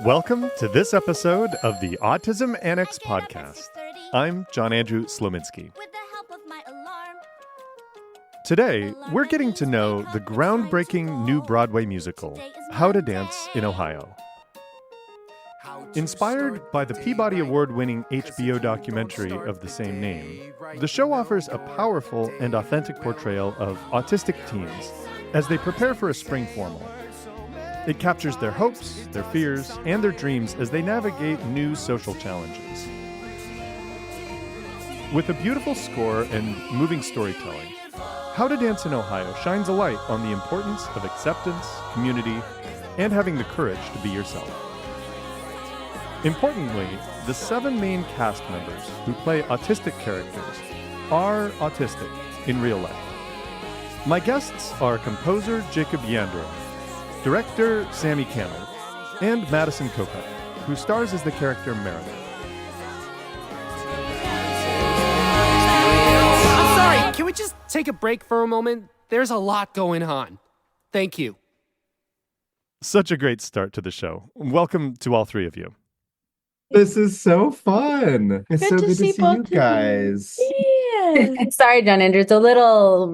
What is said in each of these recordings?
Welcome to this episode of the Autism Annex podcast. I'm John Andrew Slominski. Today, we're getting to know the groundbreaking new Broadway musical, How to Dance in Ohio. Inspired by the Peabody Award-winning HBO documentary of the same name, the show offers a powerful and authentic portrayal of autistic teens as they prepare for a spring formal. It captures their hopes, their fears, and their dreams as they navigate new social challenges. With a beautiful score and moving storytelling, How to Dance in Ohio shines a light on the importance of acceptance, community, and having the courage to be yourself. Importantly, the 7 main cast members who play autistic characters are autistic in real life. My guests are composer Jacob Yandura, director Sammi Cannold, and Madison Kopec, who stars as the character Meredith. I'm sorry, can we just take a break for a moment? There's a lot going on. Thank you. Such a great start to the show. Welcome to all 3 of you. This is so fun. It's so good to see you guys. Yeah. Sorry, John Andrew. It's a little,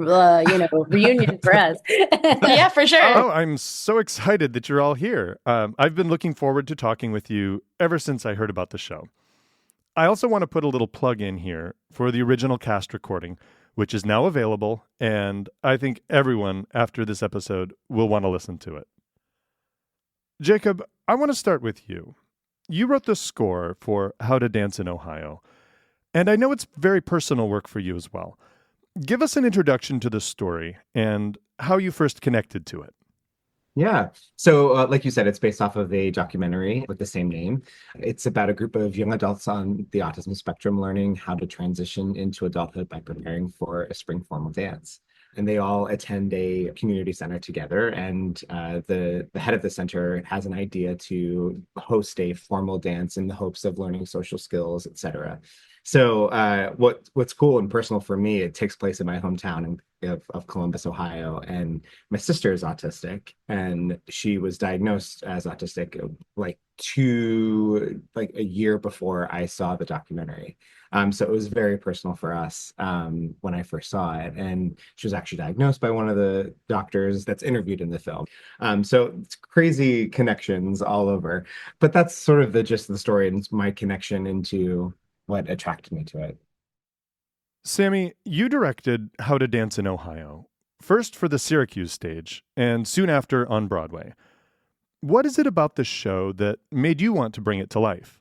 reunion for us. Yeah, for sure. Oh, I'm so excited that you're all here. I've been looking forward to talking with you ever since I heard about the show. I also want to put a little plug in here for the original cast recording, which is now available, and I think everyone after this episode will want to listen to it. Jacob, I want to start with you. You wrote the score for How to Dance in Ohio, and I know it's very personal work for you as well. Give us an introduction to the story and how you first connected to it. Yeah. So like you said, it's based off of a documentary with the same name. It's about a group of young adults on the autism spectrum learning how to transition into adulthood by preparing for a spring formal dance. And they all attend a community center together. And the head of the center has an idea to host a formal dance in the hopes of learning social skills, etc. So what's cool and personal for me, it takes place in my hometown of Columbus, Ohio. And my sister is autistic, and she was diagnosed as autistic like a year before I saw the documentary. So it was very personal for us when I first saw it. And she was actually diagnosed by one of the doctors that's interviewed in the film. So it's crazy connections all over. But that's sort of the gist of the story and my connection into what attracted me to it. Sammi, you directed How to Dance in Ohio, first for the Syracuse stage and soon after on Broadway. What is it about the show that made you want to bring it to life?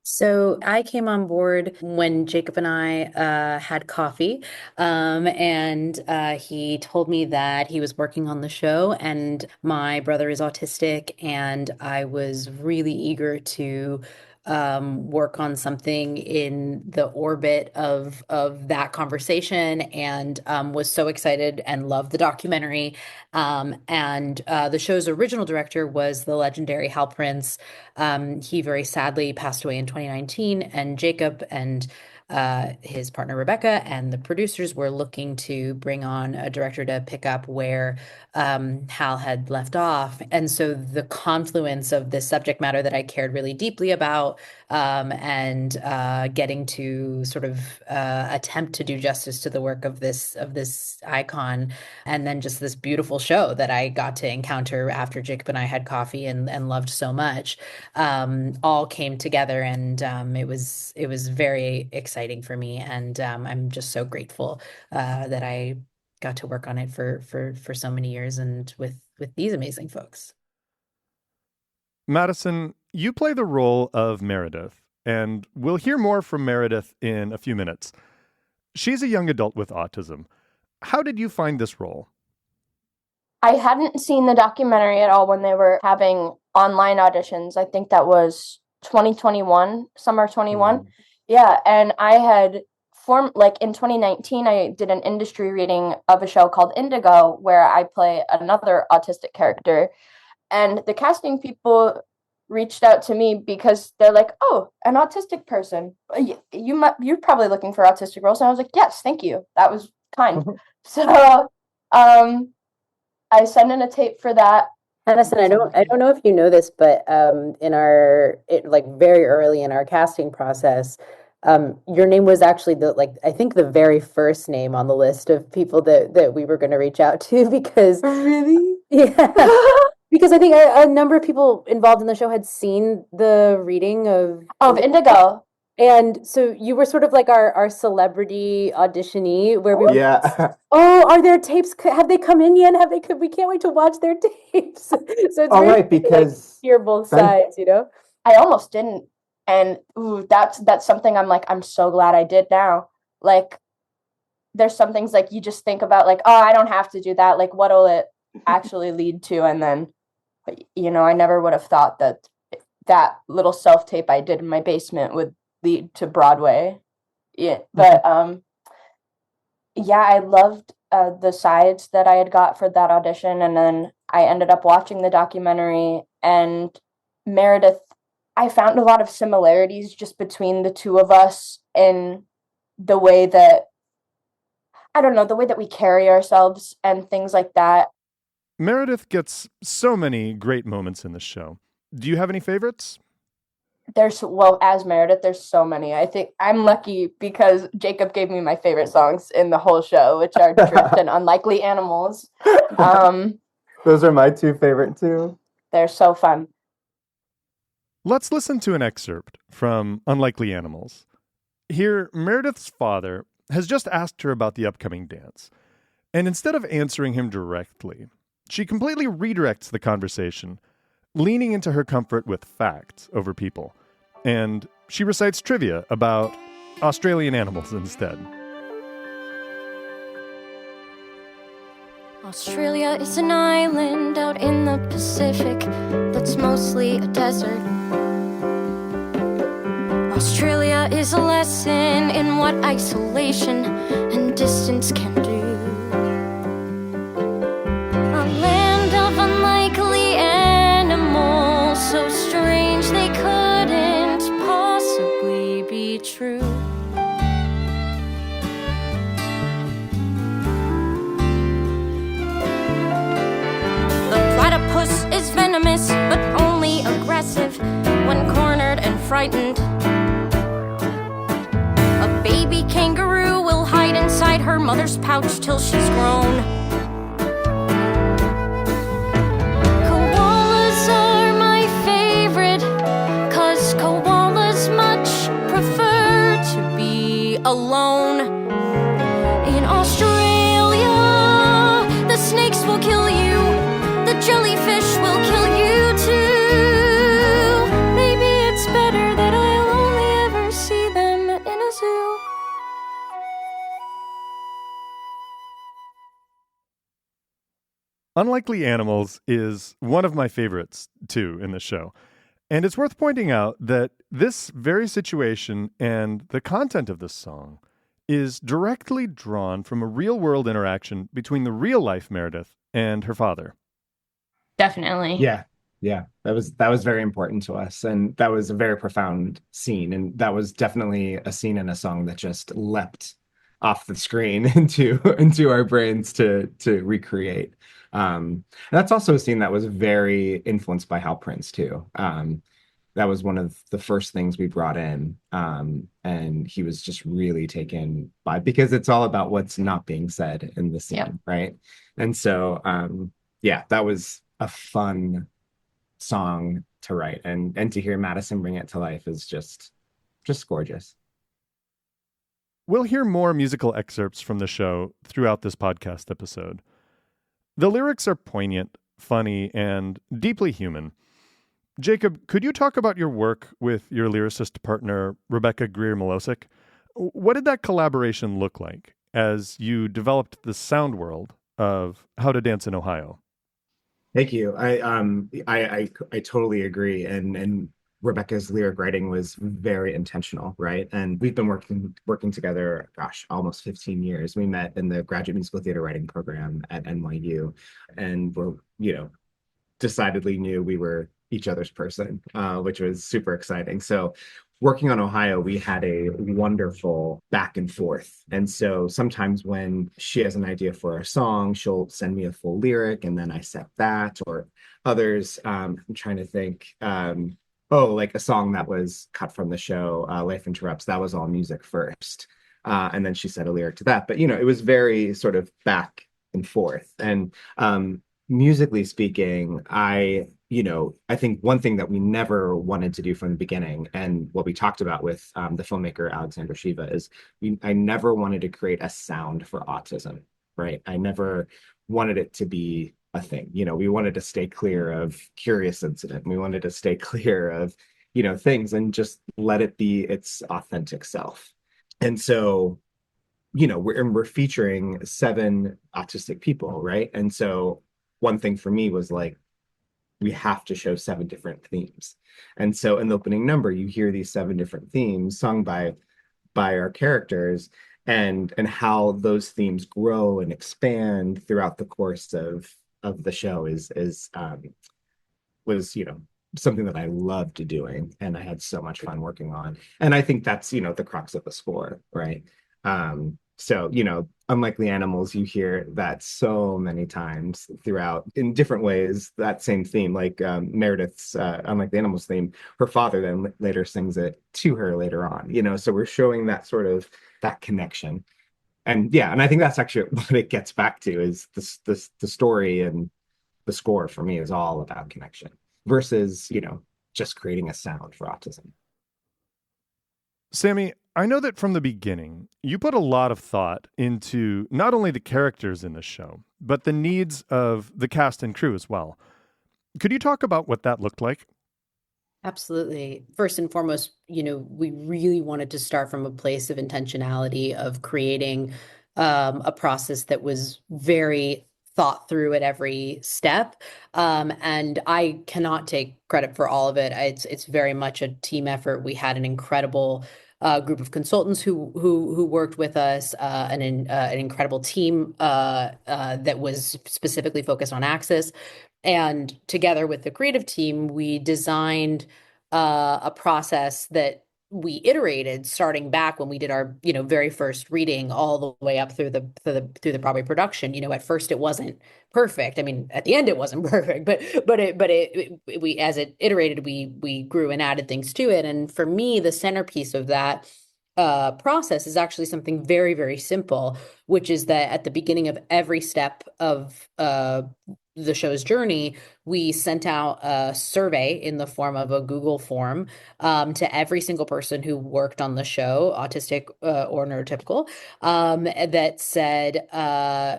So I came on board when Jacob and I had coffee, and he told me that he was working on the show, and my brother is autistic, and I was really eager to work on something in the orbit of that conversation, and was so excited and loved the documentary. And the show's original director was the legendary Hal Prince. He very sadly passed away in 2019, and Jacob and his partner Rebecca and the producers were looking to bring on a director to pick up where Hal had left off. And so the confluence of this subject matter that I cared really deeply about, and getting to sort of attempt to do justice to the work of this icon, and then just this beautiful show that I got to encounter after Jacob and I had coffee and loved so much, all came together, and it was very exciting for me, and I'm just so grateful that I got to work on it for so many years and with these amazing folks. Madison, you play the role of Meredith, and we'll hear more from Meredith in a few minutes. She's a young adult with autism. How did you find this role? I hadn't seen the documentary at all when they were having online auditions. I think that was 2021, summer 21. Mm-hmm. Yeah, and I had in 2019, I did an industry reading of a show called Indigo, where I play another autistic character. And the casting people reached out to me because they're like, "Oh, an autistic person. You're probably looking for autistic roles." And I was like, "Yes, thank you. That was kind." So I sent in a tape for that. Madison, I don't know if you know this, but in like very early in our casting process, your name was actually I think the very first name on the list of people that we were going to reach out to because Really? yeah, because I think a number of people involved in the show had seen the reading Of Indigo. and so you were sort of like our celebrity auditionee where we were, Yeah. oh, are their tapes, have they come in yet? We can't wait to watch their tapes. So it's All very right, like because hear both Ben, sides, you know? I almost didn't. And ooh, that's something I'm like, I'm so glad I did now. Like, there's some things like you just think about, like, oh, I don't have to do that. Like, what'll it actually lead to? And then, I never would have thought that that little self-tape I did in my basement would lead to Broadway. Yeah, but yeah, I loved the sides that I had got for that audition, and then I ended up watching the documentary. And Meredith, I found a lot of similarities just between the two of us in the way that, I don't know, the way that we carry ourselves and things like that. Meredith gets so many great moments in the show. Do you have any favorites? Well, as Meredith, there's so many. I think I'm lucky because Jacob gave me my favorite songs in the whole show, which are Drift and Unlikely Animals. those are my two favorite too. They're so fun. Let's listen to an excerpt from Unlikely Animals. Here, Meredith's father has just asked her about the upcoming dance, and instead of answering him directly, she completely redirects the conversation, leaning into her comfort with facts over people. And she recites trivia about Australian animals instead. Australia is an island out in the Pacific that's mostly a desert. Australia is a lesson in what isolation and distance can do. A land of unlikely animals, so strange they couldn't possibly be true. The platypus is venomous, but only aggressive when cornered and frightened. A baby kangaroo will hide inside her mother's pouch till she's grown. Koalas are my favorite, 'cause koalas much prefer to be alone. In Australia, the snakes will kill you, the jellyfish will kill you too. Maybe it's better that I'll only ever see them in a zoo. Unlikely Animals is one of my favorites, too, in the show. And it's worth pointing out that this very situation and the content of this song is directly drawn from a real-world interaction between the real-life Meredith and her father. Definitely. Yeah. That was very important to us, and that was a very profound scene, and that was definitely a scene in a song that just leapt off the screen into our brains to recreate. And that's also a scene that was very influenced by Hal Prince too. That was one of the first things we brought in, and he was just really taken by, because it's all about what's not being said in the scene, Yep. right? And so, yeah, that was a fun song to write, and to hear Madison bring it to life is just gorgeous. We'll hear more musical excerpts from the show throughout this podcast episode. The lyrics are poignant, funny, and deeply human. Jacob, could you talk about your work with your lyricist partner, Rebecca Greer-Milosic? What did that collaboration look like as you developed the sound world of How to Dance in Ohio? Thank you. I totally agree. And Rebecca's lyric writing was very intentional, right? And we've been working together, gosh, almost 15 years. We met in the graduate musical theater writing program at NYU, and we're, decidedly knew we were each other's person, which was super exciting. So working on Ohio, we had a wonderful back and forth. And so sometimes when she has an idea for a song, she'll send me a full lyric and then I set that. Or others, I'm trying to think, like a song that was cut from the show, Life Interrupts, that was all music first. And then she said a lyric to that. But, it was very sort of back and forth. And musically speaking, I think one thing that we never wanted to do from the beginning, and what we talked about with the filmmaker Alexandra Shiva, is I never wanted to create a sound for autism, right? I never wanted it to be a thing. We wanted to stay clear of Curious Incident. We wanted to stay clear of, things and just let it be its authentic self. And so, we're featuring 7 autistic people, right? And so one thing for me was like, we have to show 7 different themes. And so in the opening number, you hear these 7 different themes sung by our characters, and how those themes grow and expand throughout the course of the show was something that I loved doing, and I had so much fun working on. And I think that's the crux of the score, right? So, Unlikely Animals, you hear that so many times throughout in different ways, that same theme, like Meredith's Unlikely Animals theme, her father then later sings it to her later on, so we're showing that sort of that connection. And yeah, and I think that's actually what it gets back to, is the story and the score for me is all about connection versus, just creating a sound for autism. Sammi, I know that from the beginning, you put a lot of thought into not only the characters in the show, but the needs of the cast and crew as well. Could you talk about what that looked like? Absolutely. First and foremost, we really wanted to start from a place of intentionality of creating a process that was very thought through at every step. And I cannot take credit for all of it. It's very much a team effort. We had an incredible group of consultants who worked with us, an incredible team that was specifically focused on Access. And together with the creative team, we designed a process that we iterated starting back when we did our very first reading all the way up through the Broadway production. At first it wasn't perfect. I mean, at the end it wasn't perfect, but we, as it iterated, we grew and added things to it. And for me, the centerpiece of that process is actually something very, very simple, which is that at the beginning of every step of the show's journey, we sent out a survey in the form of a Google form to every single person who worked on the show, autistic or neurotypical, that said,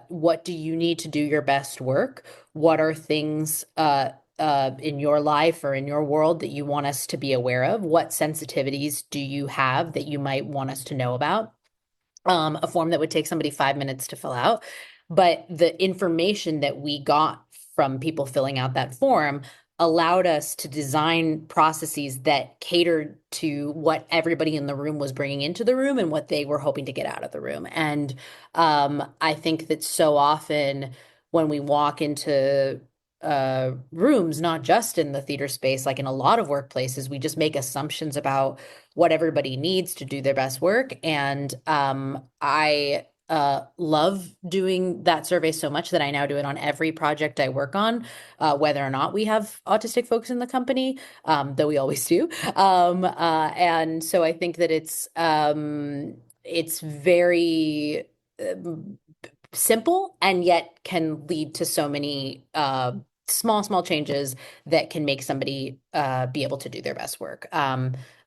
what do you need to do your best work? What are things in your life or in your world that you want us to be aware of? What sensitivities do you have that you might want us to know about? A form that would take somebody 5 minutes to fill out. But the information that we got from people filling out that form allowed us to design processes that catered to what everybody in the room was bringing into the room and what they were hoping to get out of the room. And I think that so often when we walk into rooms, not just in the theater space, like in a lot of workplaces, we just make assumptions about what everybody needs to do their best work. And I love doing that survey so much that I now do it on every project I work on, whether or not we have autistic folks in the company, though we always do. And so I think that it's very simple and yet can lead to so many small changes that can make somebody be able to do their best work.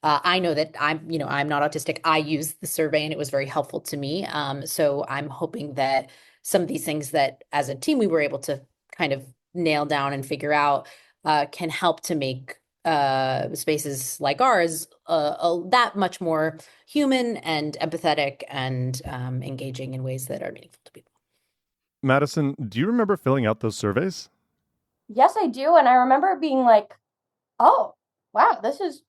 I know that I'm not autistic. I used the survey and it was very helpful to me. So I'm hoping that some of these things that as a team we were able to kind of nail down and figure out can help to make spaces like ours that much more human and empathetic and engaging in ways that are meaningful to people. Madison, do you remember filling out those surveys? Yes, I do. And I remember being like, oh, wow,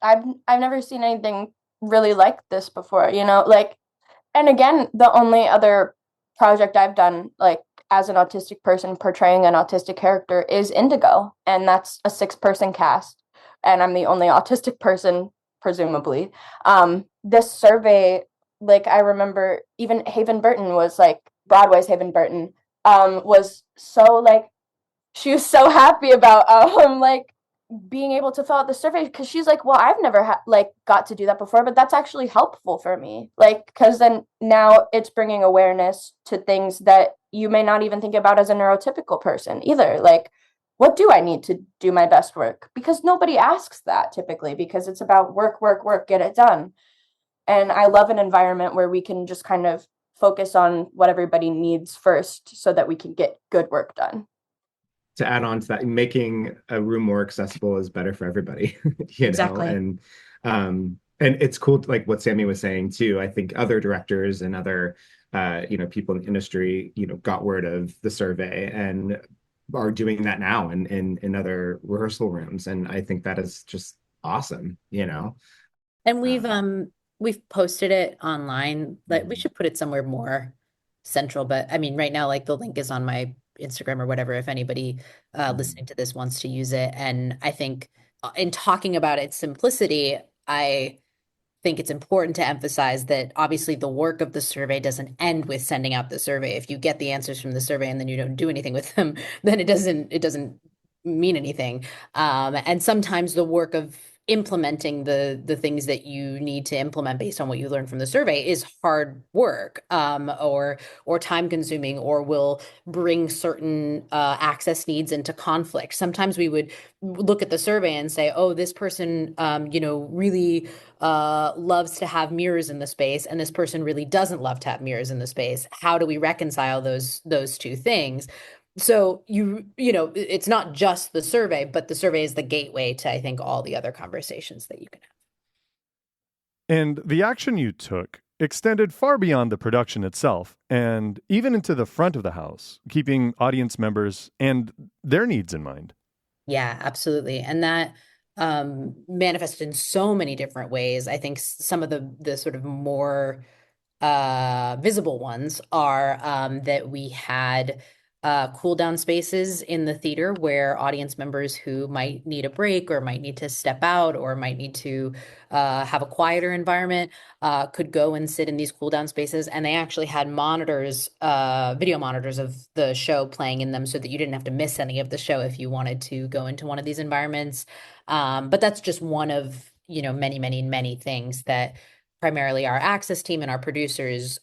I've never seen anything really like this before, and again, the only other project I've done, like as an autistic person portraying an autistic character, is Indigo. And that's a 6-person cast. And I'm the only autistic person presumably. This survey, like I remember even Haven Burton was like, Broadway's Haven Burton, was so like, she was so happy about like being able to fill out the survey, because she's like, well, I've never like got to do that before, but that's actually helpful for me, like, because then now it's bringing awareness to things that you may not even think about as a neurotypical person either, like, what do I need to do my best work, because nobody asks that typically, because it's about work, work, work, get it done. And I love an environment where we can just kind of focus on what everybody needs first so that we can get good work done. To add on to that, making a room more accessible is better for everybody, Exactly. and it's cool, like what Sammi was saying too. I think other directors and other people in the industry, got word of the survey and are doing that now in other rehearsal rooms. And I think that is just awesome, And we've posted it online. Like we should put it somewhere more central, but I mean right now like the link is on my Instagram or whatever if anybody listening to this wants to use it. And I think in talking about its simplicity, I think it's important to emphasize that obviously the work of the survey doesn't end with sending out the survey. If you get the answers from the survey and then you don't do anything with them, then it doesn't mean anything. And sometimes the work of implementing the things that you need to implement based on what you learn from the survey is hard work, or time consuming, or will bring certain access needs into conflict. Sometimes we would look at the survey and say, oh, this person really loves to have mirrors in the space, and this person really doesn't love to have mirrors in the space. How do we reconcile those two things? So it's not just the survey, but the survey is the gateway to, I think, all the other conversations that you can have. And the action you took extended far beyond the production itself and even into the front of the house, keeping audience members and their needs in mind. Yeah, absolutely. And that manifested in so many different ways. I think some of the sort of more visible ones are that we had cool down spaces in the theater where audience members who might need a break or might need to step out or might need to have a quieter environment could go and sit in these cool down spaces. And they actually had monitors, video monitors of the show playing in them so that you didn't have to miss any of the show if you wanted to go into one of these environments. But that's just one of, many, many, many things that primarily our access team and our producers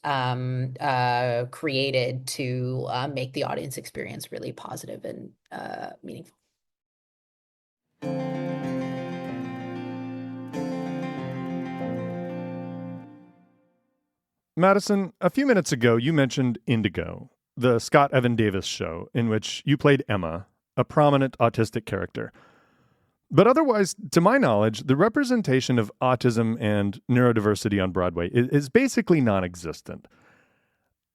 created to make the audience experience really positive and meaningful. Madison, a few minutes ago, you mentioned Indigo, the Scott Evan Davis show in which you played Emma, a prominent autistic character. But otherwise, to my knowledge, the representation of autism and neurodiversity on Broadway is basically non-existent.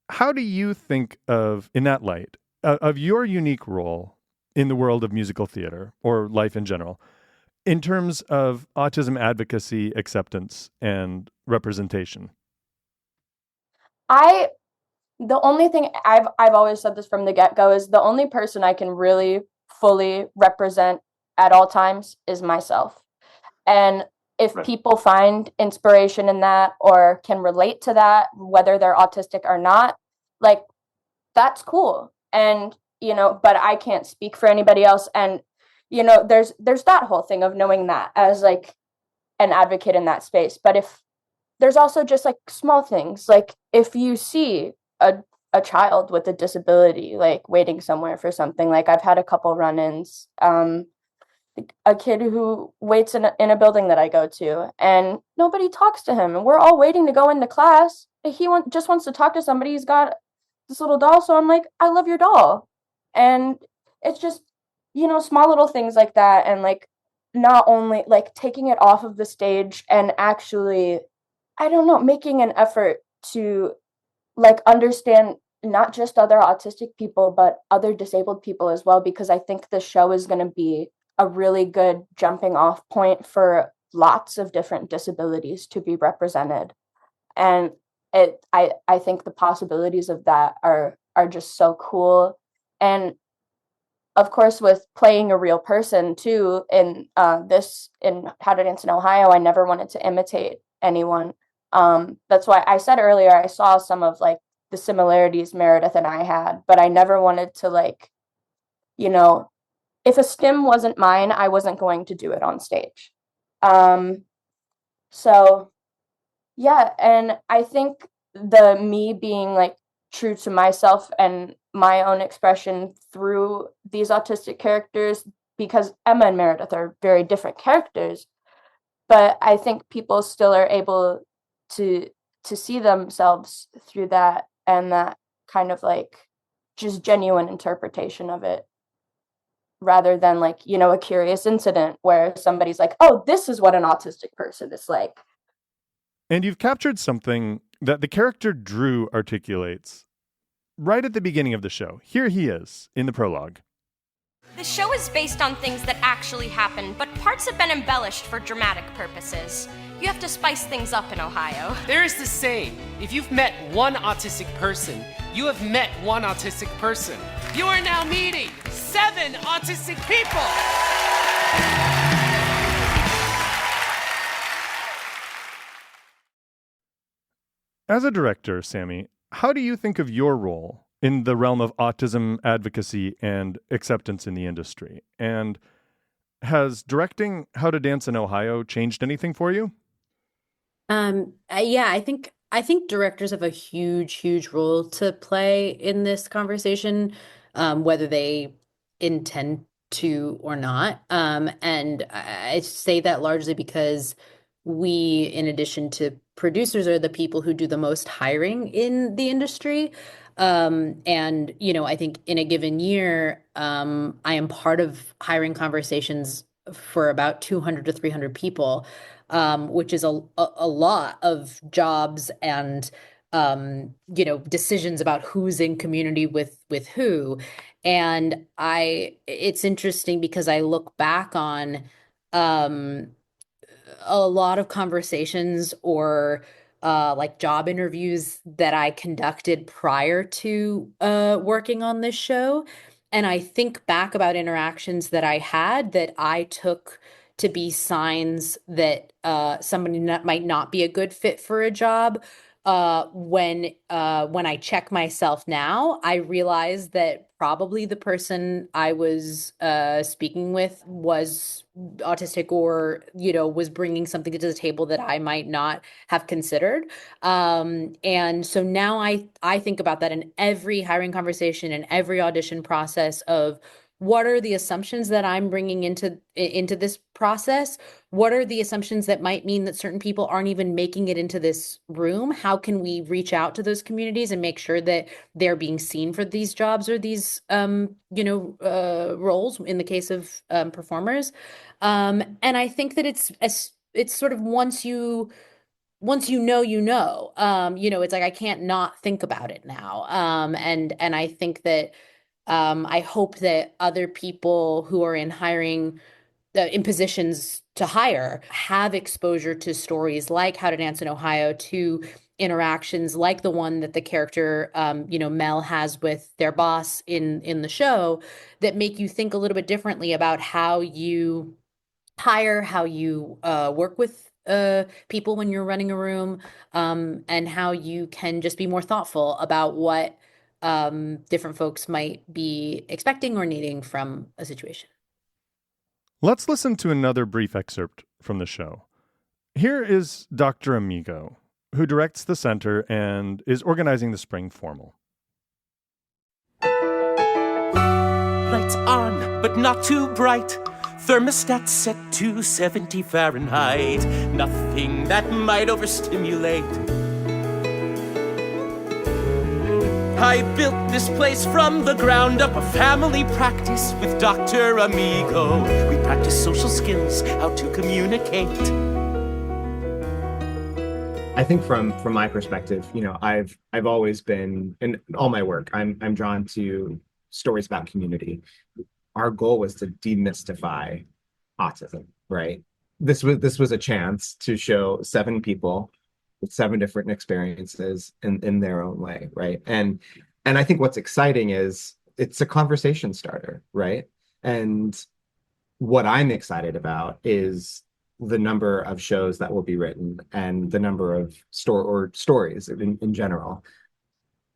How do you think of, in that light, of your unique role in the world of musical theater or life in general, in terms of autism advocacy, acceptance, and representation? The only thing I've always said this from the get-go is the only person I can really fully represent at all times is myself. And if people find inspiration in that or can relate to that, whether they're autistic or not, like, that's cool. And, but I can't speak for anybody else. And, there's that whole thing of knowing that as like an advocate in that space. But if there's also just like small things, like if you see a child with a disability, like waiting somewhere for something, like I've had a couple run-ins, a kid who waits in a building that I go to and nobody talks to him and we're all waiting to go into class. He just wants to talk to somebody. He's got this little doll. So I'm like, I love your doll. And it's just, small little things like that. And like, not only like taking it off of the stage and actually, I don't know, making an effort to like understand not just other autistic people, but other disabled people as well, because I think the show is going to be a really good jumping off point for lots of different disabilities to be represented. And I think the possibilities of that are just so cool. And of course, with playing a real person too, in How to Dance in Ohio, I never wanted to imitate anyone. That's why I said earlier I saw some of like the similarities Meredith and I had, but I never wanted to like, you know, if a stim wasn't mine, I wasn't going to do it on stage. So yeah, and I think the me being like true to myself and my own expression through these autistic characters, because Emma and Meredith are very different characters, but I think people still are able to see themselves through that, and that kind of like just genuine interpretation of it, rather than like, a curious incident where somebody's like, oh, this is what an autistic person is like. And you've captured something that the character Drew articulates right at the beginning of the show. Here he is in the prologue. The show is based on things that actually happened, but parts have been embellished for dramatic purposes. You have to spice things up in Ohio. There is the saying, if you've met one autistic person, you have met one autistic person. You are now meeting 7 autistic people. As a director, Sammi, how do you think of your role in the realm of autism advocacy and acceptance in the industry? And has directing How to Dance in Ohio changed anything for you? Yeah, I think directors have a huge role to play in this conversation, whether they intend to or not. And I say that largely because we, in addition to producers, are the people who do the most hiring in the industry. And, I think in a given year, I am part of hiring conversations for about 200 to 300 people, which is a lot of jobs and, decisions about who's in community with who. And it's interesting because I look back on, a lot of conversations or like job interviews that I conducted prior to working on this show. And I think back about interactions that I had that I took to be signs that somebody might not be a good fit for a job. When I check myself now, I realize that probably the person I was speaking with was autistic, or was bringing something to the table that I might not have considered. And so now I think about that in every hiring conversation and every audition process of what are the assumptions that I'm bringing into this process? What are the assumptions that might mean that certain people aren't even making it into this room? How can we reach out to those communities and make sure that they're being seen for these jobs or these, roles in the case of performers? And I think that it's sort of once you know, it's like I can't not think about it now. And I think that I hope that other people who are in hiring, in positions to hire, have exposure to stories like How to Dance in Ohio, to interactions like the one that the character, Mel has with their boss in the show, that make you think a little bit differently about how you hire, how you work with people when you're running a room, and how you can just be more thoughtful about what different folks might be expecting or needing from a situation. Let's listen to another brief excerpt from the show. Here is Dr. Amigo, who directs the center and is organizing the spring formal. Lights on, but not too bright. Thermostat set to 70 Fahrenheit. Nothing that might overstimulate. I built this place from the ground up, a family practice with Dr. Amigo. We practice social skills, how to communicate. I think from my perspective, I've always been, in all my work, I'm drawn to stories about community. Our goal was to demystify autism, right? This was a chance to show 7 people with 7 different experiences in their own way, right? And I think what's exciting is it's a conversation starter, right? And what I'm excited about is the number of shows that will be written and the number of stories in general.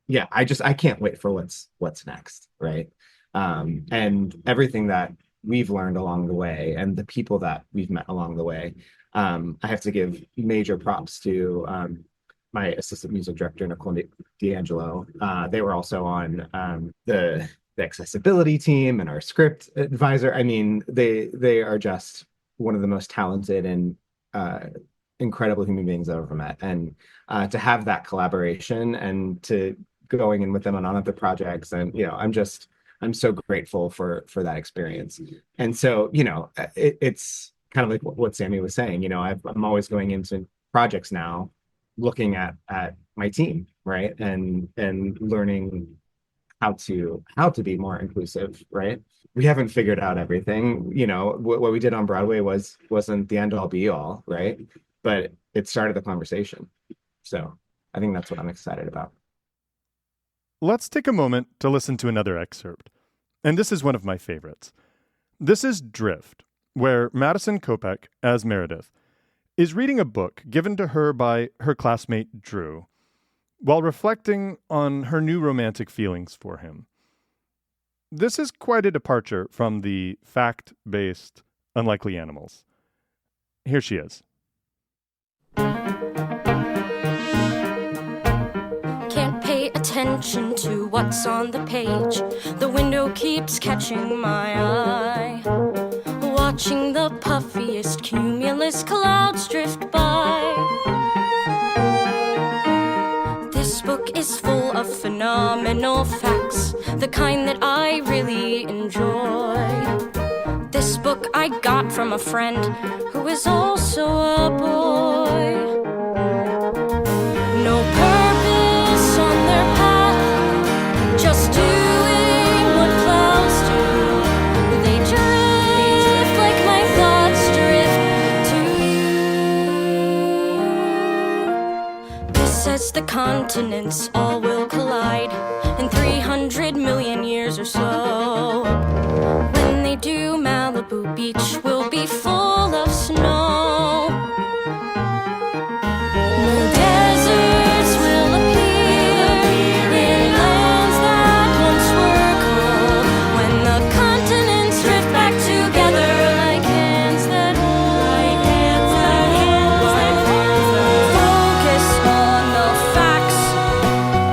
Yeah, I can't wait for what's next, right? And everything that we've learned along the way and the people that we've met along the way. I have to give major props to my assistant music director, Nicole D'Angelo. They were also on the accessibility team and our script advisor. I mean, they are just one of the most talented and incredible human beings I've ever met. And to have that collaboration and to going in with them on other projects, and I'm so grateful for that experience. And so it's kind of like what Sammi was saying. I'm always going into projects now looking at my team, right, and learning how to be more inclusive, right? We haven't figured out everything. What we did on Broadway wasn't the end all be all, right? But it started the conversation. So I think that's what I'm excited about. Let's take a moment to listen to another excerpt. And this is one of my favorites. This is Drift, where Madison Kopec, as Meredith, is reading a book given to her by her classmate Drew, while reflecting on her new romantic feelings for him. This is quite a departure from the fact-based Unlikely Animals. Here she is. Can't pay attention to what's on the page. The window keeps catching my eye. Watching the puffiest cumulus clouds drift by. This book is full of phenomenal facts, the kind that I really enjoy. This book I got from a friend who is also a boy. No purpose on their path, just doing what clouds do. They drift like my thoughts drift to you. This says the continents all will collide in 300 million years or so. When they do, Malibu Beach will be full of snow. No deserts will appear in lands that once were cold. When the continents drift back together like hands that hold. Focus on the facts,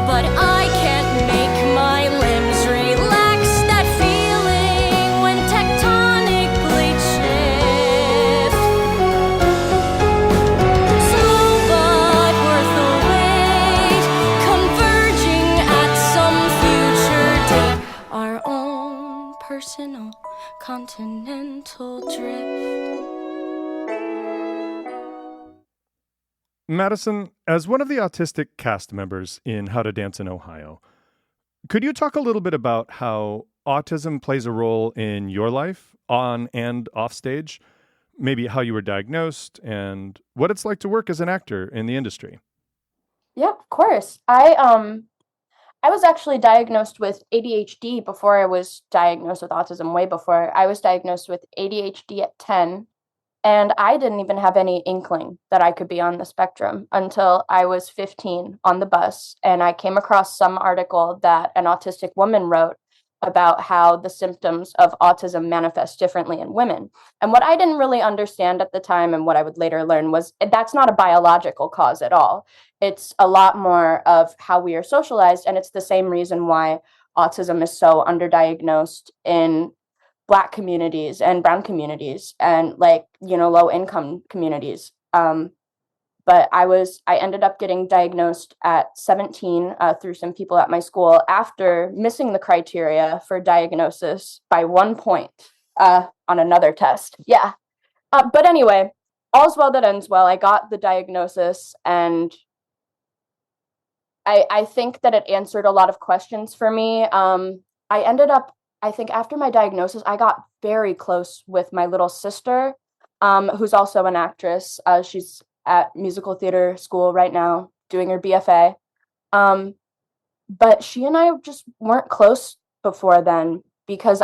but I can't make my limbs relax. That feeling when tectonic plates shift. Slow but worth the wait, converging at some future date. Our own personal continental drift. Madison, as one of the autistic cast members in How to Dance in Ohio, could you talk a little bit about how autism plays a role in your life, on and off stage? Maybe how you were diagnosed and what it's like to work as an actor in the industry. Yeah, of course. I was actually diagnosed with ADHD before I was diagnosed with autism, way before. I was diagnosed with ADHD at 10, and I didn't even have any inkling that I could be on the spectrum until I was 15 on the bus, and I came across some article that an autistic woman wrote about how the symptoms of autism manifest differently in women. And what I didn't really understand at the time, and what I would later learn, was that's not a biological cause at all. It's a lot more of how we are socialized, and it's the same reason why autism is so underdiagnosed in Black communities and brown communities and low income communities. But I ended up getting diagnosed at 17 through some people at my school after missing the criteria for diagnosis by 1 point on another test. Yeah. But anyway, all's well that ends well. I got the diagnosis, and I think that it answered a lot of questions for me. I think after my diagnosis, I got very close with my little sister, who's also an actress. She's at musical theater school right now, doing her BFA. But she and I just weren't close before then, because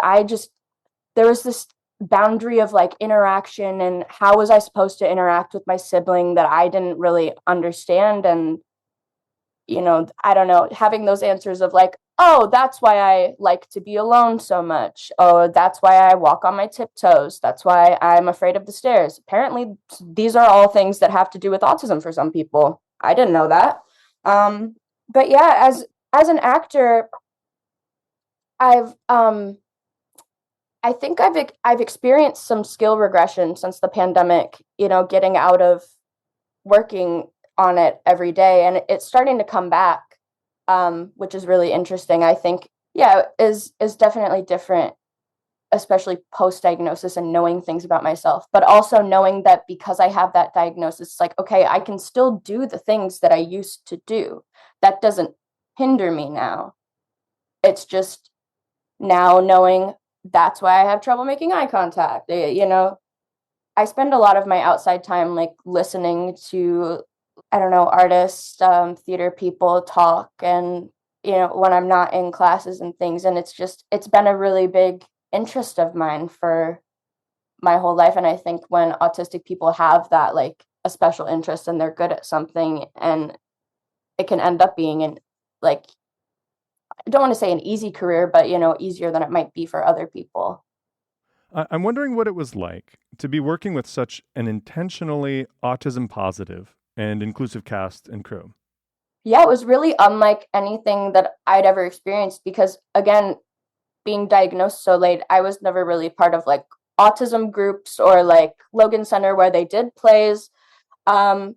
there was this boundary of like interaction and how was I supposed to interact with my sibling that I didn't really understand. And, I don't know, having those answers of like, oh, that's why I like to be alone so much. Oh, that's why I walk on my tiptoes. That's why I'm afraid of the stairs. Apparently, these are all things that have to do with autism for some people. I didn't know that. But yeah, as an actor, I've I think I've experienced some skill regression since the pandemic, getting out of working on it every day, and it's starting to come back, which is really interesting. I think, yeah, is definitely different, especially post-diagnosis and knowing things about myself, but also knowing that because I have that diagnosis, it's like, okay, I can still do the things that I used to do. That doesn't hinder me now. It's just now knowing that's why I have trouble making eye contact. I spend a lot of my outside time like listening to, I don't know, artists, theater people talk, and when I'm not in classes and things, and it's been a really big interest of mine for my whole life. And I think when autistic people have that, like, a special interest and they're good at something, and it can end up being like, I don't want to say an easy career, but easier than it might be for other people. I'm wondering what it was like to be working with such an intentionally autism positive and inclusive cast and crew. Yeah, it was really unlike anything that I'd ever experienced because, again, being diagnosed so late, I was never really part of like autism groups or like Logan Center where they did plays. So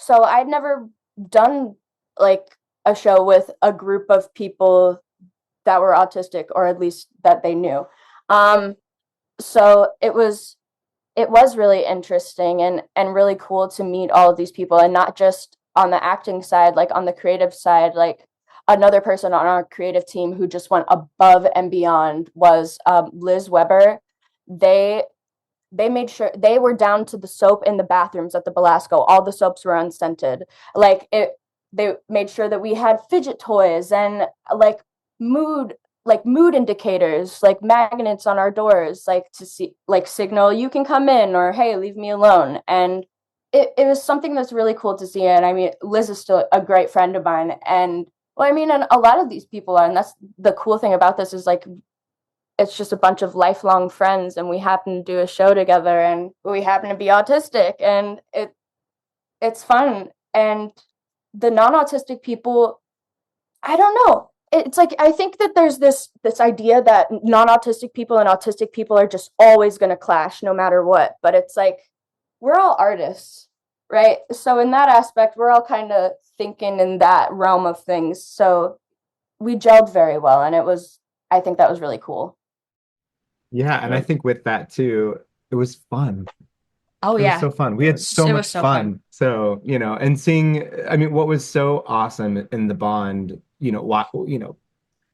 I'd never done like a show with a group of people that were autistic, or at least that they knew. So it was really interesting and really cool to meet all of these people, and not just on the acting side, like on the creative side. Like, another person on our creative team who just went above and beyond was Liz Weber. They made sure they were down to the soap in the bathrooms at the Belasco. All the soaps were unscented. They made sure that we had fidget toys and mood mood indicators, like magnets on our doors, like to see, like, signal you can come in, or hey, leave me alone. And it was something that's really cool to see. And I mean, Liz is still a great friend of mine, and well, I mean, and a lot of these people are, and that's the cool thing about this, is like, it's just a bunch of lifelong friends, and we happen to do a show together, and we happen to be autistic, and it's fun. And the non-autistic people, I don't know. It's like, I think that there's this idea that non-autistic people and autistic people are just always going to clash no matter what. But it's like, we're all artists, right? So in that aspect, we're all kind of thinking in that realm of things. So we gelled very well, and I think that was really cool. Yeah, and I think with that too, it was fun. Oh It was yeah. so fun. We had so It much was so fun. So, and seeing, I mean, what was so awesome in the bond,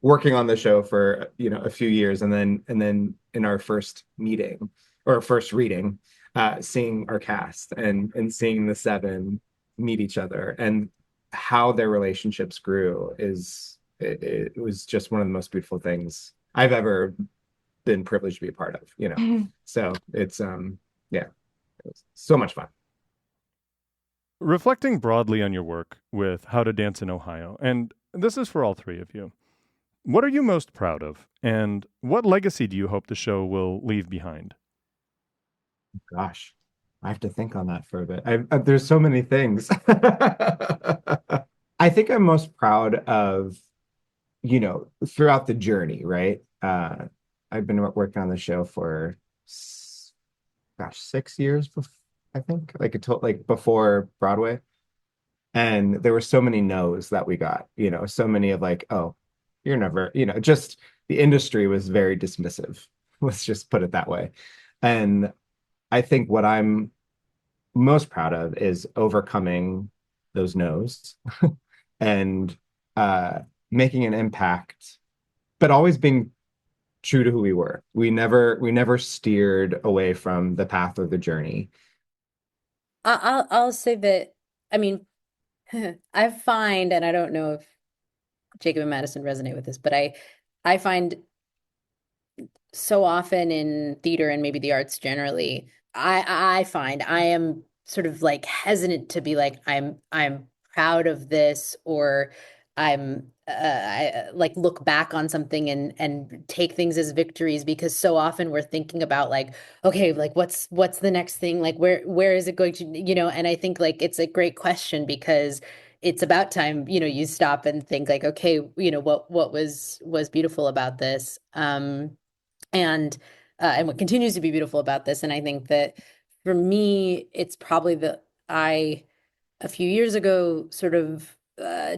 working on the show for, a few years, and then in our first meeting or first reading, seeing our cast and seeing the seven meet each other and how their relationships grew it was just one of the most beautiful things I've ever been privileged to be a part of. So it's yeah, it was so much fun. Reflecting broadly on your work with How to Dance in Ohio, and this is for all three of you, what are you most proud of, and what legacy do you hope the show will leave behind? Gosh, I have to think on that for a bit. There's so many things. I think I'm most proud of, throughout the journey, right? I've been working on the show for, 6 years, I think, like before Broadway. And there were so many no's that we got, so many of like, oh, you're never, just the industry was very dismissive. Let's just put it that way. And I think what I'm most proud of is overcoming those no's and making an impact, but always being true to who we were. We never steered away from the path or the journey. I'll say that, I mean, I find, and I don't know if Jacob and Madison resonate with this, but I find so often in theater and maybe the arts generally, I find I am sort of like hesitant to be like I'm proud of this, or I like look back on something and take things as victories, because so often we're thinking about like, okay, like what's the next thing, like where is it going to, and I think like it's a great question, because it's about time, you stop and think like, okay, what was beautiful about this, and what continues to be beautiful about this. And I think that for me, it's probably that I, a few years ago, sort of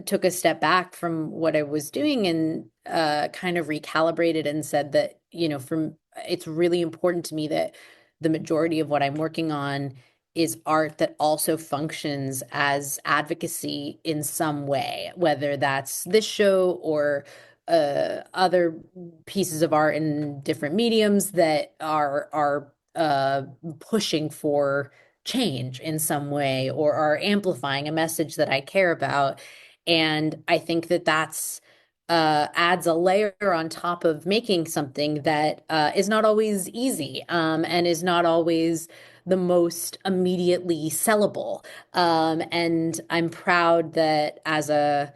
took a step back from what I was doing, and kind of recalibrated and said that, it's really important to me that the majority of what I'm working on is art that also functions as advocacy in some way, whether that's this show or other pieces of art in different mediums that are pushing for change in some way, or are amplifying a message that I care about. And I think that that's adds a layer on top of making something that is not always easy, and is not always the most immediately sellable. And I'm proud that as a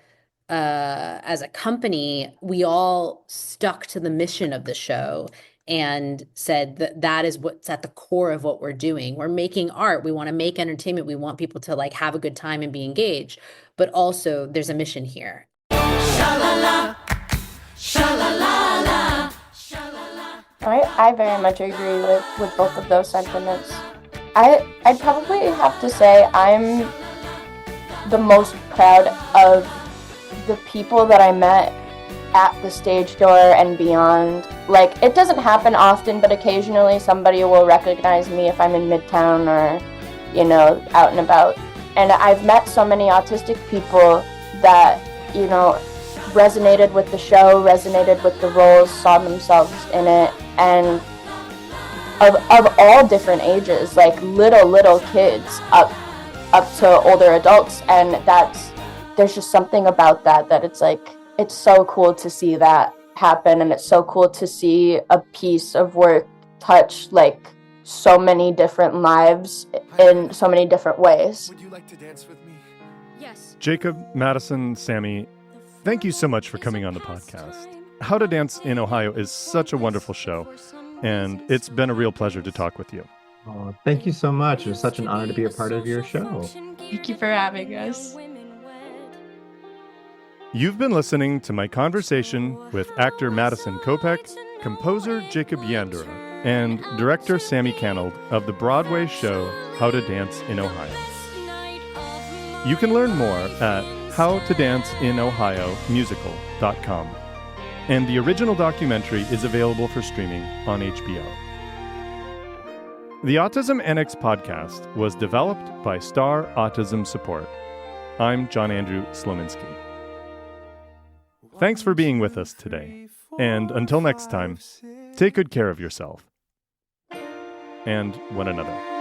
company, we all stuck to the mission of the show and said that that is what's at the core of what we're doing. We're making art. We want to make entertainment. We want people to like have a good time and be engaged. But also, there's a mission here. I very much agree with both of those sentiments. I'd probably have to say I'm the most proud of the people that I met at the stage door and beyond. Like, it doesn't happen often, but occasionally somebody will recognize me if I'm in Midtown or, out and about. And I've met so many autistic people that, resonated with the show, resonated with the roles, saw themselves in it, and of all different ages, like little kids up to older adults. And there's just something about that it's like, it's so cool to see that happen, and it's so cool to see a piece of work touch like so many different lives in so many different ways. Would you like to dance with me? Yes. Jacob, Madison, Sammi, thank you so much for coming on the podcast. How to Dance in Ohio is such a wonderful show, and it's been a real pleasure to talk with you. Oh, thank you so much. It was such an honor to be a part of your show. Thank you for having us. You've been listening to my conversation with actor Madison Kopec, composer Jacob Yandura, and director Sammi Cannold of the Broadway show How to Dance in Ohio. You can learn more at howtodanceinohiomusical.com. And the original documentary is available for streaming on HBO. The Autism NX podcast was developed by Star Autism Support. I'm John Andrew Slominski. Thanks for being with us today. And until next time, take good care of yourself and one another.